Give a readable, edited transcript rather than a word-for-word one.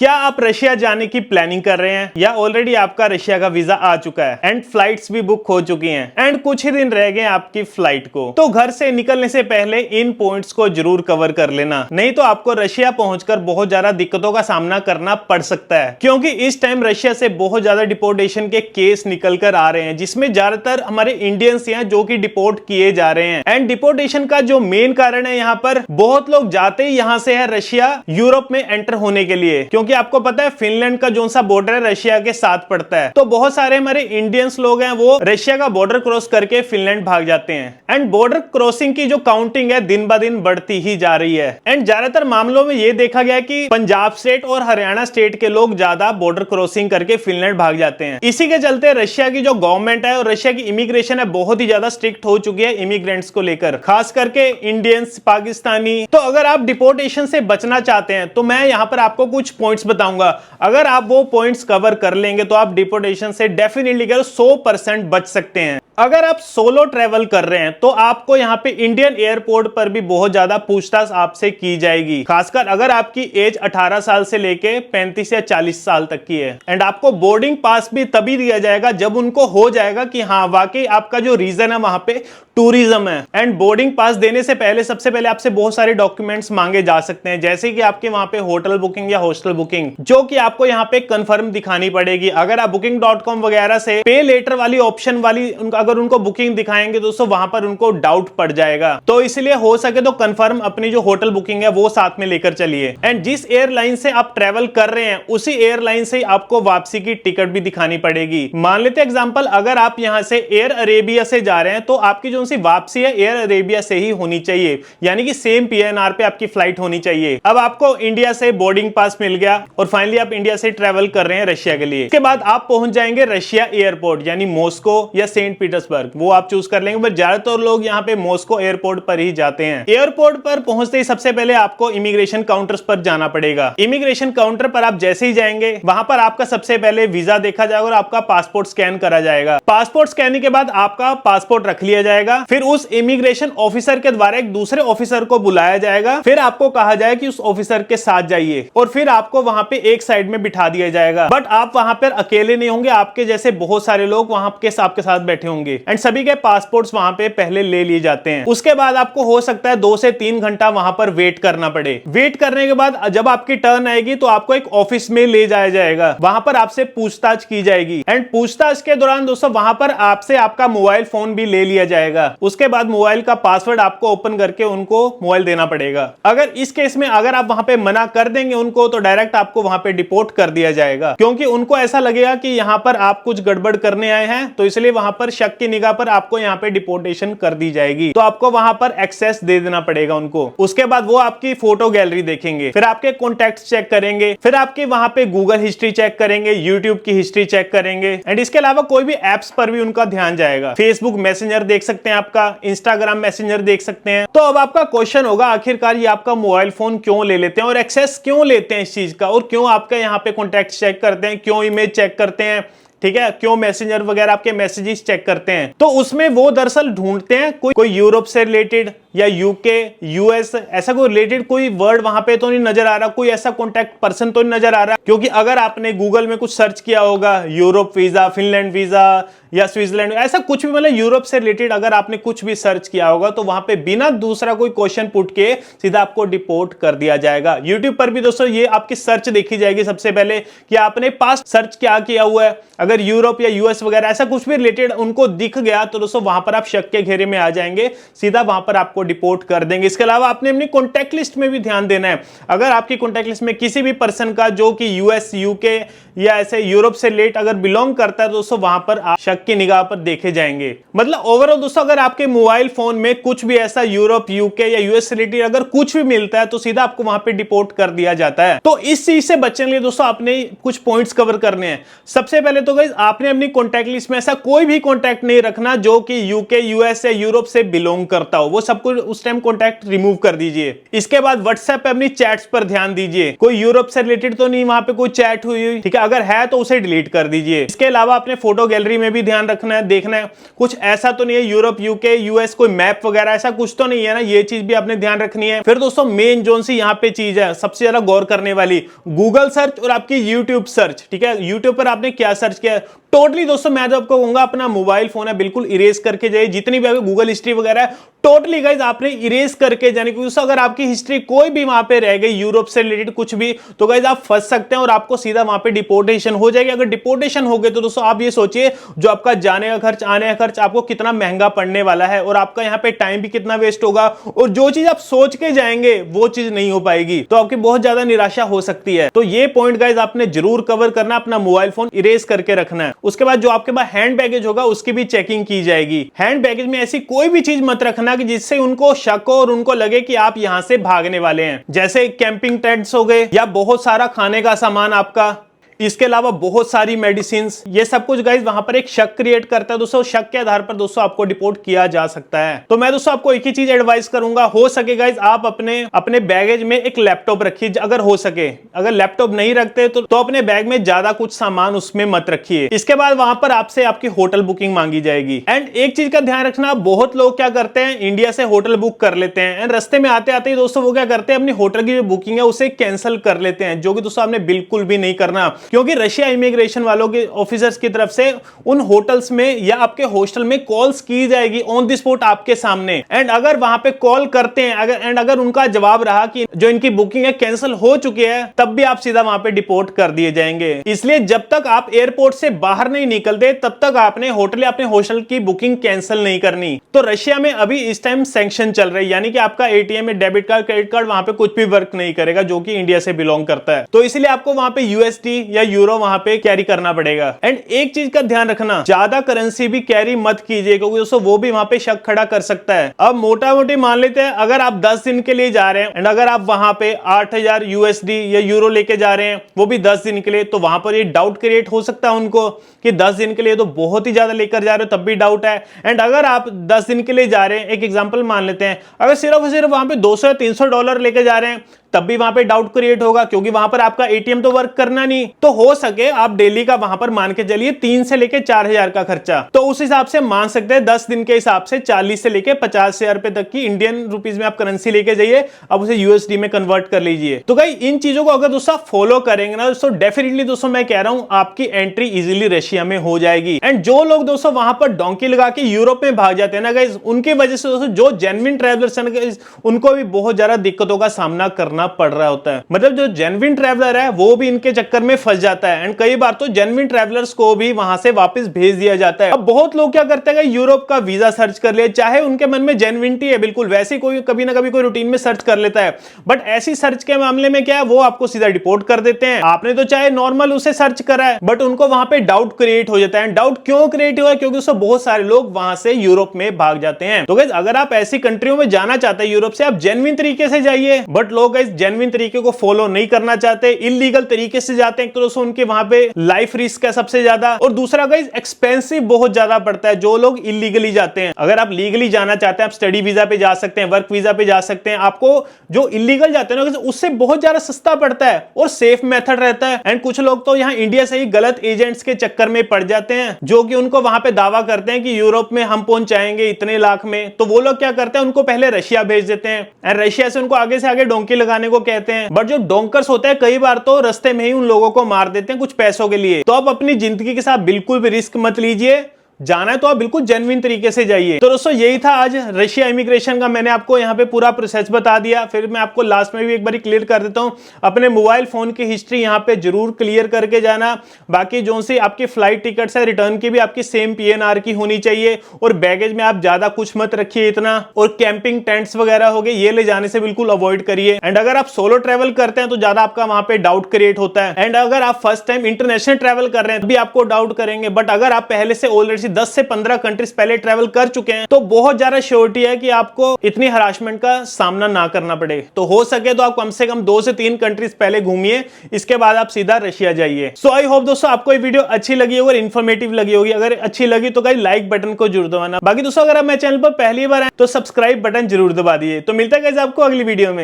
क्या आप रशिया जाने की प्लानिंग कर रहे हैं या ऑलरेडी आपका रशिया का वीजा आ चुका है एंड फ्लाइट्स भी बुक हो चुकी हैं एंड कुछ ही दिन रह गए आपकी फ्लाइट को, तो घर से निकलने से पहले इन पॉइंट्स को जरूर कवर कर लेना, नहीं तो आपको रशिया पहुंचकर बहुत ज्यादा दिक्कतों का सामना करना पड़ सकता है। क्योंकि इस टाइम रशिया से बहुत ज्यादा डिपोर्टेशन के केस निकल कर आ रहे हैं, जिसमें ज्यादातर हमारे इंडियंस हैं जो कि डिपोर्ट किए जा रहे हैं। एंड डिपोर्टेशन का जो मेन कारण है, यहाँ पर बहुत लोग जाते ही यहाँ से है रशिया यूरोप में एंटर होने के लिए, क्योंकि आपको पता है फिनलैंड का जो सा बॉर्डर है रशिया के साथ पड़ता है, तो बहुत सारे हमारे इंडियंस लोग हैं वो रशिया का बॉर्डर क्रॉस करके फिनलैंड भाग जाते हैं। एंड बॉर्डर क्रॉसिंग की जो काउंटिंग है दिन ब दिन बढ़ती ही जा रही है। एंड ज्यादातर मामलों में ये देखा गया कि पंजाब स्टेट और हरियाणा स्टेट के लोग ज्यादा बॉर्डर क्रॉसिंग करके फिनलैंड भाग जाते हैं। इसी के चलते रशिया की जो गवर्नमेंट है और रशिया की इमिग्रेशन है बहुत ही ज्यादा स्ट्रिक्ट हो चुकी है इमिग्रेंट्स को लेकर, खास करके इंडियंस, पाकिस्तानी। तो अगर आप डिपोर्टेशन से बचना चाहते हैं तो मैं यहाँ पर आपको कुछ पॉइंट्स बताऊंगा। अगर आप वो पॉइंट्स कवर कर लेंगे तो आप डिपोर्टेशन से डेफिनेटली 100% बच सकते हैं। अगर आप सोलो ट्रेवल कर रहे हैं तो आपको यहाँ पे इंडियन एयरपोर्ट पर भी बहुत ज्यादा पूछताछ आपसे की जाएगी, खासकर अगर आपकी एज 18 साल से लेके 35 या 40 साल तक की है। एंड आपको बोर्डिंग पास भी तभी दिया जाएगा जब उनको हो जाएगा कि हाँ वाकई आपका जो रीजन है वहां पे टूरिज्म है। एंड बोर्डिंग पास देने से पहले सबसे पहले आपसे बहुत सारे डॉक्यूमेंट्स मांगे जा सकते हैं, जैसे कि आपके वहां पे होटल बुकिंग या हॉस्टल बुकिंग, जो कि आपको यहाँ पे कंफर्म दिखानी पड़ेगी। अगर आप booking.com वगैरह से पे लेटर वाली ऑप्शन वाली अगर उनको बुकिंग दिखाएंगे दोस्तों, वहां पर उनको डाउट पड़ जाएगा। तो इसलिए हो सके तो कंफर्म अपनी जो होटल बुकिंग है वो साथ में लेकर चलिए। एंड जिस एयरलाइन से आप ट्रेवल कर रहे हैं उसी एयरलाइन से आपको वापसी की टिकट भी दिखानी पड़ेगी। मान लेते एग्जांपल, अगर आप यहां से एयर अरेबिया से जा रहे हैं तो आपकी जो सी वापसी है एयर अरेबिया से ही होनी चाहिए, यानी कि सेम पीएनआर पे आपकी फ्लाइट होनी चाहिए। अब आपको इंडिया से बोर्डिंग पास मिल गया और फाइनली आप इंडिया से ट्रेवल कर रहे हैं रशिया के लिए। इसके बाद आप पहुंच जाएंगे रशिया एयरपोर्ट, यानी मॉस्को या सेंट पीटर्सबर्ग, वो आप चूज कर लेंगे। बट ज्यादातर लोग यहाँ पे मॉस्को एयरपोर्ट पर ही जाते हैं। एयरपोर्ट पर पहुंचते ही सबसे पहले आपको इमिग्रेशन काउंटर्स पर जाना पड़ेगा। इमिग्रेशन काउंटर पर आप जैसे ही जाएंगे वहां पर आपका सबसे पहले वीजा देखा जाएगा और आपका पासपोर्ट स्कैन करा जाएगा। पासपोर्ट स्कैनिंग के बाद आपका पासपोर्ट रख लिया जाएगा। फिर उस इमिग्रेशन ऑफिसर के द्वारा एक दूसरे ऑफिसर को बुलाया जाएगा। फिर आपको कहा जाए कि उस ऑफिसर के साथ जाइए और फिर आपको वहां पे एक साइड में बिठा दिया जाएगा। बट आप वहां पर अकेले नहीं होंगे, आपके जैसे बहुत सारे लोग वहां के आपके साथ बैठे होंगे एंड सभी के पासपोर्ट्स वहां पे पहले ले लिए जाते हैं। उसके बाद आपको हो सकता है 2 से 3 घंटा वहां पर वेट करना पड़े। वेट करने के बाद जब आपकी टर्न आएगी तो आपको एक ऑफिस में ले जाया जाएगा। वहां पर आपसे पूछताछ की जाएगी एंड पूछताछ के दौरान दोस्तों वहां पर आपसे आपका मोबाइल फोन भी ले लिया जाएगा। उसके बाद मोबाइल का पासवर्ड आपको ओपन करके उनको मोबाइल देना पड़ेगा। अगर इस केस में अगर आप वहां पे मना कर देंगे उनको तो डायरेक्ट आपको वहां पे डिपोर्ट कर दिया जाएगा, क्योंकि उनको ऐसा लगेगा कि यहां पर आप कुछ गड़बड़ करने आए हैं, तो इसलिए वहां पर शक की निगाह पर आपको यहाँ पे डिपोर्टेशन कर दी जाएगी। तो आपको वहां पर एक्सेस दे देना पड़ेगा उनको। उसके बाद वो आपकी फोटो गैलरी देखेंगे, फिर आपके कॉन्टैक्ट्स चेक करेंगे, फिर आपके वहां पे गूगल हिस्ट्री चेक करेंगे, यूट्यूब की हिस्ट्री चेक करेंगे एंड इसके अलावा कोई भी एप्स पर भी उनका ध्यान जाएगा। फेसबुक मैसेंजर देख सकते हैं, आपका इंस्टाग्राम मैसेंजर देख सकते हैं। तो अब आपका क्वेश्चन होगा आखिरकार ये आपका मोबाइल फोन क्यों ले लेते हैं और एक्सेस क्यों लेते हैं इस चीज का, और क्यों आपका यहाँ पे कॉन्टैक्ट चेक करते हैं, क्यों इमेज चेक करते हैं, ठीक है, क्यों मैसेंजर वगैरह आपके मैसेजेस चेक करते हैं। तो उसमें वो दरअसल ढूंढते हैं कोई यूरोप से रिलेटेड या यूके, यूएस, ऐसा कोई रिलेटेड कोई वर्ड वहां पे तो नहीं नजर आ रहा, कोई ऐसा कॉन्टैक्ट पर्सन तो नहीं नजर आ रहा। क्योंकि अगर आपने गूगल में कुछ सर्च किया होगा यूरोप वीजा, फिनलैंड वीजा या स्विट्जरलैंड, ऐसा कुछ भी मतलब यूरोप से रिलेटेड अगर आपने कुछ भी सर्च किया होगा तो वहां पे बिना दूसरा कोई क्वेश्चन पुट के सीधा आपको डिपोर्ट कर दिया जाएगा। यूट्यूब पर भी दोस्तों ये आपकी सर्च देखी जाएगी सबसे पहले कि आपने पास सर्च क्या किया हुआ है। अगर यूरोप या यूएस वगैरह ऐसा कुछ भी रिलेटेड उनको दिख गया तो दोस्तों वहां पर आप शक के घेरे में आ जाएंगे, सीधा वहां पर आपको डिपोर्ट कर देंगे। इसके अलावा आपने अपनी कॉन्टैक्ट लिस्ट में भी ध्यान देना है। अगर आपकी कॉन्टैक्ट लिस्ट में किसी भी पर्सन का जो कि यूएस, यूके या ऐसे यूरोप से रिलेट अगर बिलोंग करता है तो दोस्तों वहां पर आप शक की निगाह पर देखे जाएंगे। मतलब ओवरऑल दोस्तों अगर आपके मोबाइल फोन में कुछ भी ऐसा यूरोप, यूके या यूएस से रिलेटेड अगर कुछ भी मिलता है तो सीधा आपको वहां पे डिपोर्ट कर दिया जाता है। तो इस चीज से बचने के लिए दोस्तों आपने कुछ पॉइंट्स कवर करने हैं। सबसे पहले तो गाइस आपने अपनी कॉन्टैक्ट लिस्ट में ऐसा कोई भी कॉन्टैक्ट नहीं रखना जो कि यूके, यूएस या यूरोप से बिलोंग करता हो, वो सब कुछ उस टाइम कॉन्टैक्ट रिमूव कर दीजिए। इसके बाद व्हाट्सएप पे अपनी चैट्स पर ध्यान दीजिए, कोई यूरोप से रिलेटेड तो नहीं वहां पे कोई चैट हुई, ठीक है, अगर है तो उसे डिलीट कर दीजिए। इसके अलावा अपने फोटो गैलरी में भी ध्यान रखना है, देखना है कुछ ऐसा तो नहीं है यूरोप, यूके, यूएस कोई मैप वगैरह ऐसा कुछ तो नहीं है ना, ये चीज भी आपने ध्यान रखनी है। फिर दोस्तों मेन जोन सी यहाँ पे चीज है सबसे ज्यादा गौर करने वाली, गूगल सर्च और आपकी यूट्यूब सर्च। ठीक है, यूट्यूब पर आपने क्या सर्च किया, टोटली दोस्तों मैं तो आपको कहूंगा अपना मोबाइल फोन है बिल्कुल इरेज करके जाइए, जितनी भी गूगल हिस्ट्री वगैरह है टोटली गाइज आपने इरेज करके जाने की। अगर आपकी हिस्ट्री कोई भी वहां पे रह गई यूरोप से रिलेटेड कुछ भी, तो गाइज आप फंस सकते हैं और आपको सीधा वहां पे डिपोर्टेशन हो जाएगी। अगर डिपोर्टेशन हो गए तो दोस्तों आप ये सोचिए जो आपका जाने का खर्च, आने का खर्च आपको कितना महंगा पड़ने वाला है, और आपका यहाँ पे टाइम भी कितना वेस्ट होगा, और जो चीज आप सोच के जाएंगे वो चीज नहीं हो पाएगी, तो आपकी बहुत ज्यादा निराशा हो सकती है। तो ये पॉइंट गाइज आपने जरूर कवर करना, अपना मोबाइल फोन इरेज करके रखना है। उसके बाद जो आपके पास हैंड बैगेज होगा उसकी भी चेकिंग की जाएगी। हैंड बैगेज में ऐसी कोई भी चीज मत रखना कि जिससे उनको शक हो और उनको लगे कि आप यहां से भागने वाले हैं, जैसे कैंपिंग टेंट्स हो गए या बहुत सारा खाने का सामान आपका, इसके अलावा बहुत सारी मेडिसिन्स, ये सब कुछ गाइज वहां पर एक शक क्रिएट करता है दोस्तों। शक के आधार पर दोस्तों आपको डिपोर्ट किया जा सकता है। तो मैं दोस्तों आपको एक ही चीज एडवाइस करूंगा, हो सके गाइज आप अपने बैगेज में एक लैपटॉप रखिए अगर हो सके। अगर लैपटॉप नहीं रखते तो अपने बैग में ज्यादा कुछ सामान उसमें मत रखिए। इसके बाद वहां पर आपसे आपकी होटल बुकिंग मांगी जाएगी। एंड एक चीज का ध्यान रखना, बहुत लोग क्या करते हैं इंडिया से होटल बुक कर लेते हैं एंड रस्ते में आते आते ही दोस्तों वो क्या करते हैं अपनी होटल की जो बुकिंग है उसे कैंसिल कर लेते हैं, जो कि दोस्तों आपने बिल्कुल भी नहीं करना, क्योंकि रशिया इमिग्रेशन वालों के ऑफिसर्स की तरफ से उन होटल्स में या आपके हॉस्टल में कॉल्स की जाएगी ऑन द स्पॉट आपके सामने। एंड अगर वहां पे कॉल करते हैं अगर उनका जवाब रहा कि जो इनकी बुकिंग है कैंसिल हो चुकी है, तब भी आप सीधा वहां पे डिपोर्ट कर दिए जाएंगे। इसलिए जब तक आप एयरपोर्ट से बाहर नहीं निकलते तब तक आपने होटल या अपने हॉस्टल की बुकिंग कैंसिल नहीं करनी। तो रशिया में अभी इस टाइम सैंक्शन चल रही है, यानी कि आपका एटीएम में डेबिट कार्ड, क्रेडिट कार्ड वहां पे कुछ भी वर्क नहीं करेगा जो कि इंडिया से बिलोंग करता है। तो इसलिए आपको वहां पे यूएसडी या यूरो वहां पे कैरी करना पड़ेगा। एंड एक चीज का ध्यान रखना, ज्यादा करेंसी भी कैरी मत कीजिए, क्योंकि दोस्तों वो भी वहां पे शक खड़ा कर सकता है। अब मोटा मोटी मान लेते हैं अगर आप 10 दिन के लिए जा रहे हैं एंड अगर आप वहां पे 8000 यूएसडी या यूरो लेके जा रहे हैं वो भी 10 दिन के लिए, तो वहां पर ये डाउट क्रिएट हो सकता है उनको कि 10 दिन के लिए तो बहुत ही ज्यादा लेकर जा रहे हो, तब भी डाउट है। एंड अगर आप 10 दिन के लिए जा रहे हैं, एक एग्जांपल मान लेते हैं, अगर सिर्फ और सिर्फ वहां पे 200 या $300 लेके जा रहे हैं, तब भी वहां पे डाउट क्रिएट होगा, क्योंकि वहां पर आपका एटीएम तो वर्क करना नहीं। तो हो सके आप डेली का वहां पर मान के चलिए 3 से लेके 4000 का खर्चा, तो उस हिसाब से मान सकते हैं 10 दिन के हिसाब से 40 से लेके 50,000 रुपए तक की इंडियन रुपीज में आप करेंसी लेके जाइए, अब उसे यूएसडी में कन्वर्ट कर लीजिए। तो भाई इन चीजों को अगर दोस्तों फॉलो करेंगे ना दोस्तों, डेफिनेटली दोस्तों मैं कह रहा हूं आपकी एंट्री इजीली रशिया में हो जाएगी। एंड जो लोग दोस्तों वहां पर डोंकी लगा के यूरोप में भाग जाते हैं ना गाइस, उनकी वजह से दोस्तों जो जेन्युइन ट्रैवलर्स हैं उनको भी बहुत ज्यादा दिक्कतों का सामना करना पड़ रहा होता है। मतलब जो जेन्युइन ट्रैवलर है वो भी इनके चक्कर में फंस जाता है एंड कई बार तो जेन्युइन ट्रैवलर्स को भी वहां से वापस भेज दिया जाता है। अब बहुत लोग क्या करते हैं यूरोप का वीजा सर्च कर ले, चाहे उनके मन में जेन्युइनिटी है बिल्कुल, वैसे कोई कभी ना कभी कोई रूटीन में सर्च कर लेता है, बट ऐसी सर्च के मामले में क्या है वो आपको सीधा डिपोर्ट कर देते हैं। आपने तो चाहे नॉर्मल उसे सर्च करा है बट उनको वहां पे डाउट क्रिएट हो जाता है। डाउट क्यों क्रिएट हुआ? क्योंकि उससे बहुत सारे लोग वहां से यूरोप में भाग जाते हैं। तो गाइस अगर आप ऐसी कंट्रियों में जाना चाहते हैं यूरोप से, आप जेन्युइन तरीके से जाइए, बट लोग गाइस जेन्युइन तरीके को फॉलो नहीं करना चाहते, इलीगल तरीके से जाते हैं, तो दोस्तों उनके वहां पे लाइफ रिस्क है सबसे ज्यादा, और दूसरा गाइस एक्सपेंसिव बहुत ज्यादा पड़ता है जो लोग इलीगली जाते हैं। अगर आप लीगली जाना चाहते हैं आप स्टडी वीजा पे जा सकते हैं, वर्क वीजा पे जा सकते हैं, आपको जो इलीगल जाते हैं ना उससे बहुत ज्यादा सस्ता पड़ता है और सेफ मेथड रहता है। एंड कुछ लोग तो यहाँ इंडिया से ही गलत एजेंट्स के चक्कर में पड़ जाते हैं जो कि उनको वहां पे दावा करते हैं कि यूरोप में हम पहुंचाएंगे इतने लाख में, तो वो लोग क्या करते हैं उनको पहले रशिया भेज देते हैं एंड रशिया से उनको आगे से आगे डोंकी लगाने को कहते हैं। बट जो डोंकर्स होते हैं कई बार तो रास्ते में ही उन लोगों को मार देते हैं कुछ पैसों के लिए। तो आप अपनी जिंदगी के साथ बिल्कुल भी रिस्क मत लीजिए, जाना है तो आप बिल्कुल जेन्युइन तरीके से जाइए। तो दोस्तों यही था आज रशिया इमिग्रेशन का, मैंने आपको यहाँ पे पूरा प्रोसेस बता दिया। फिर मैं आपको लास्ट में भी एक बार क्लियर कर देता हूँ, अपने मोबाइल फोन की हिस्ट्री यहाँ पे जरूर क्लियर करके जाना। बाकी जो सी आपकी फ्लाइट टिकट्स है रिटर्न की भी आपकी सेम पीएनआर की होनी चाहिए, और बैगेज में आप ज्यादा कुछ मत रखिए इतना, और कैंपिंग टेंट्स वगैरह हो गए ये ले जाने से बिल्कुल अवॉइड करिए। एंड अगर आप सोलो ट्रेवल करते हैं तो ज्यादा आपका वहां पे डाउट क्रिएट होता है। एंड अगर आप फर्स्ट टाइम इंटरनेशनल ट्रेवल कर रहे हैं भी आपको डाउट करेंगे, बट अगर आप पहले से ऑलरेडी 10 से 15 कंट्रीज पहले ट्रेवल कर चुके हैं तो बहुत ज्यादा श्योरिटी है कि आपको इतनी हरासमेंट का सामना ना करना पड़े। तो हो सके तो आप कम से कम 2 से 3 कंट्रीज पहले घूमिए, इसके बाद आप सीधा रशिया जाइए। सो आई होप दोस्तों आपको ये वीडियो अच्छी लगी होगी, इन्फॉर्मेटिव लगी होगी। अगर अच्छी लगी तो गाइस लाइक बटन को जरूर दबाना। बाकी दोस्तों अगर आप मेरे चैनल पर पहली बार आए तो सब्सक्राइब बटन जरूर दबा दिए। तो मिलता है गाइस आपको अगली वीडियो में।